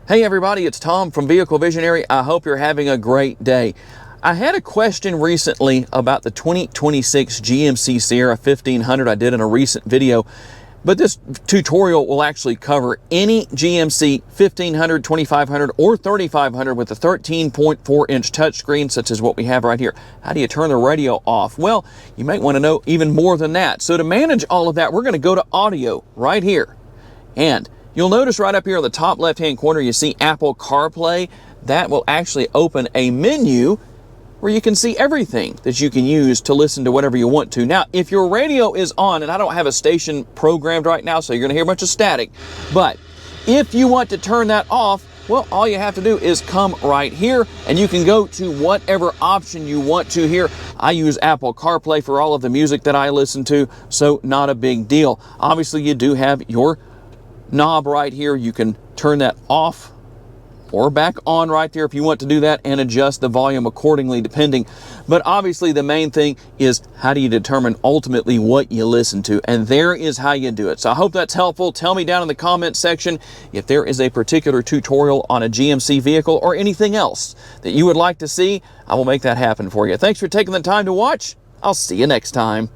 Hey everybody, it's Tom from Vehicle Visionary. I hope you're having a great day. I had a question recently about the 2026 GMC Sierra 1500 I did in a recent video, but this tutorial will actually cover any GMC 1500, 2500, or 3500 with a 13.4-inch touchscreen such as what we have right here. How do you turn the radio off? Well, you might want to know even more than that. So to manage all of that, we're going to go to audio right here. And you'll notice right up here in the top left-hand corner, you see Apple CarPlay. That will actually open a menu where you can see everything that you can use to listen to whatever you want to. Now, if your radio is on, and I don't have a station programmed right now, so you're gonna hear a bunch of static, but if you want to turn that off, well, all you have to do is come right here and you can go to whatever option you want to here. I use Apple CarPlay for all of the music that I listen to, so not a big deal. Obviously, you do have your knob right here. You can turn that off or back on right there if you want to do that and adjust the volume accordingly depending. But obviously the main thing is how do you determine ultimately what you listen to, and there is how you do it. So I hope that's helpful. Tell me down in the comment section if there is a particular tutorial on a GMC vehicle or anything else that you would like to see. I will make that happen for you. Thanks for taking the time to watch. I'll see you next time.